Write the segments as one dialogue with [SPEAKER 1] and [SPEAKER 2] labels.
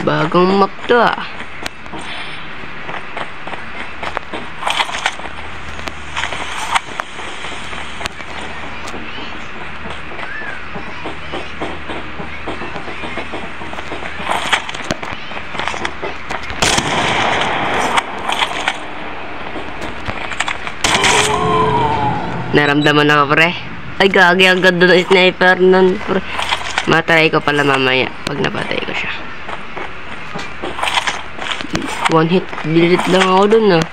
[SPEAKER 1] Bagong map to ah. Naramdaman ako pre. Ay gagi, ang ganda ng sniper nun pre. Matry ko pala mamaya pag napatay ko siya. One hit delete lang ako dun ah.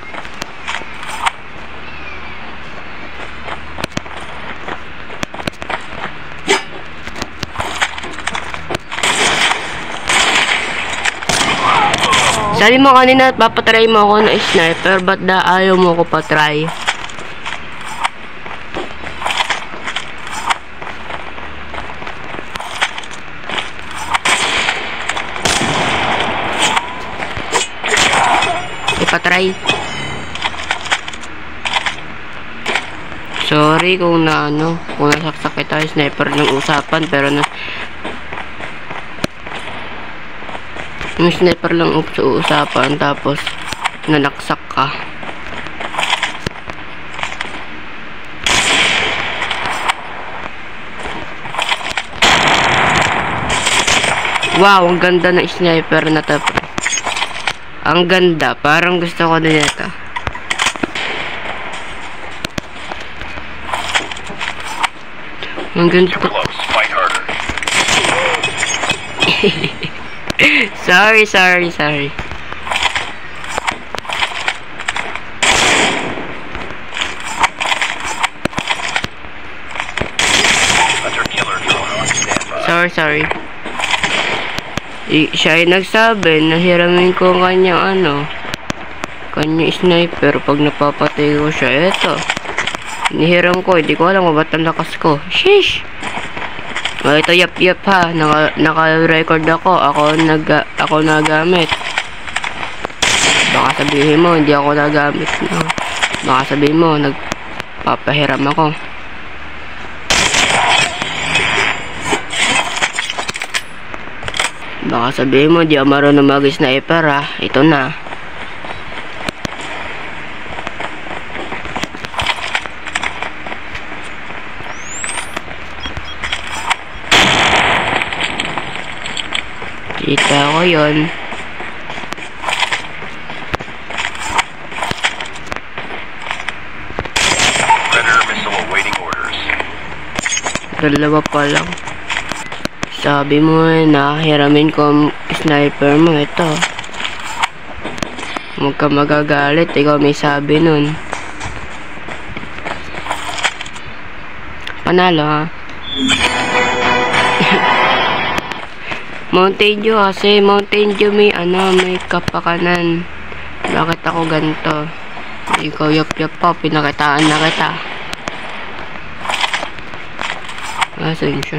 [SPEAKER 1] Sabi mo kanina at papatry mo ako na sniper, ba't da ayaw mo ko patry? Ipatry. Sorry kung kung nasaksak kita sniper ng usapan, pero yung sniper lang sa usapan tapos nanaksak ka. Wow, ang ganda ng sniper na to. Ang ganda, parang gusto ko din ito. Ang ganda ko. Sorry. Sorry. Siya ay nagsabi na hiramin ko ang kanyang kanyang sniper pag napapatay ko siya. Eto, nihiram ko, hindi ko alam kung ba't ang lakas ko. Sheesh! Ito yap ha, naka-record ako nagamit. Baka sabihin mo hindi ako nagamit, no? Baka sabihin mo nagpapahiram ako. Baka sabihin mo di ako marunong mag-sniper ha. Ito na. Kita ko yun. Dalawa pa lang. Sabi mo hiramin ko ang sniper mo. Ito. Huwag ka magagalit. Ikaw may sabi nun. Panalo ha. Mountain Dew kasi. Mountain Dew may may kapakanan. Bakit ako ganito? Ikaw yap pa. Pinakitaan na kita. Asan siya?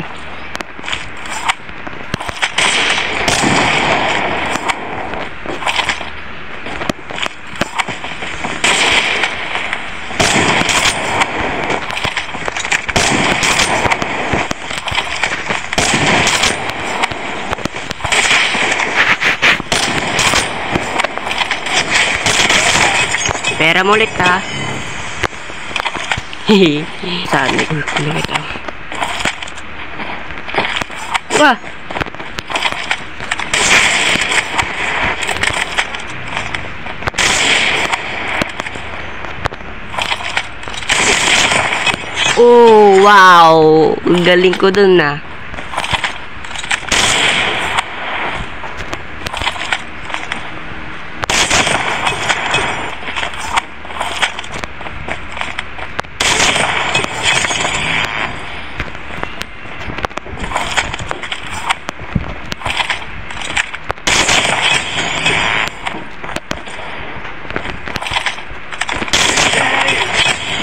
[SPEAKER 1] Pera mo ulit ha. Hehe. Saan ko nakita? Wah. Oh, wow. Ang galing ko dun na.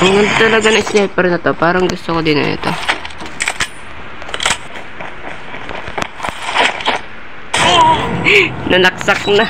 [SPEAKER 1] Ang ganda talaga ng sniper na to. Parang gusto ko din na ito. Nanaksak na.